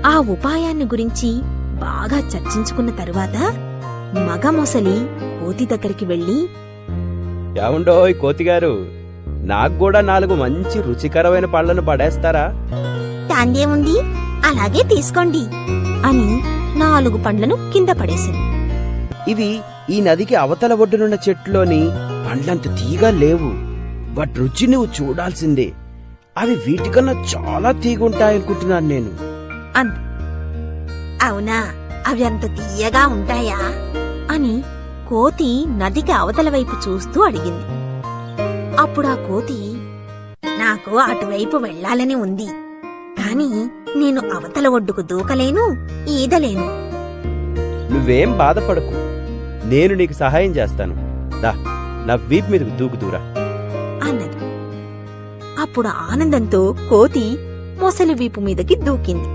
ఆ ఉపాయాన్ని గురించి బాగా చర్చించుకున్న తరువాత మగ మొసలి కోతి దగ్గరికి వెళ్లి, ఏమండోయ్ కోతిగారు, నాక్కూడా 4 మంచి రుచికరమైన పళ్లను పడేస్తారా? దాందేముంది, అలాగే తీసుకోండి అని 4 పండ్లను కింద పడేసింది. ఇవి ఈ నదికి అవతల ఒడ్డునున్న చెట్టులోని పండ్లంత తీగా లేవు. వాటి రుచి నువ్వు చూడాల్సిందే. అవి వీటికన్నా చాలా తీగుంటాయనుకుంటున్నాను నేను. అవునా, అవి అంత తీయగా ఉంటాయా అని కోతి నదికి అవతల వైపు చూస్తూ అడిగింది. అప్పుడా కోతి, నాకు అటువైపు వెళ్లాలని ఉంది, కాని నేను అవతల ఒడ్డుకు దూకలేను, ఈదలేను. నువ్వేం బాధపడకు, నేను నీకు సహాయం చేస్తాను. దా, నా వీపు మీదకు దూకుదూరా అన్నది. అప్పుడు ఆనందంతో కోతి మొసలి వీపు మీదకి దూకింది.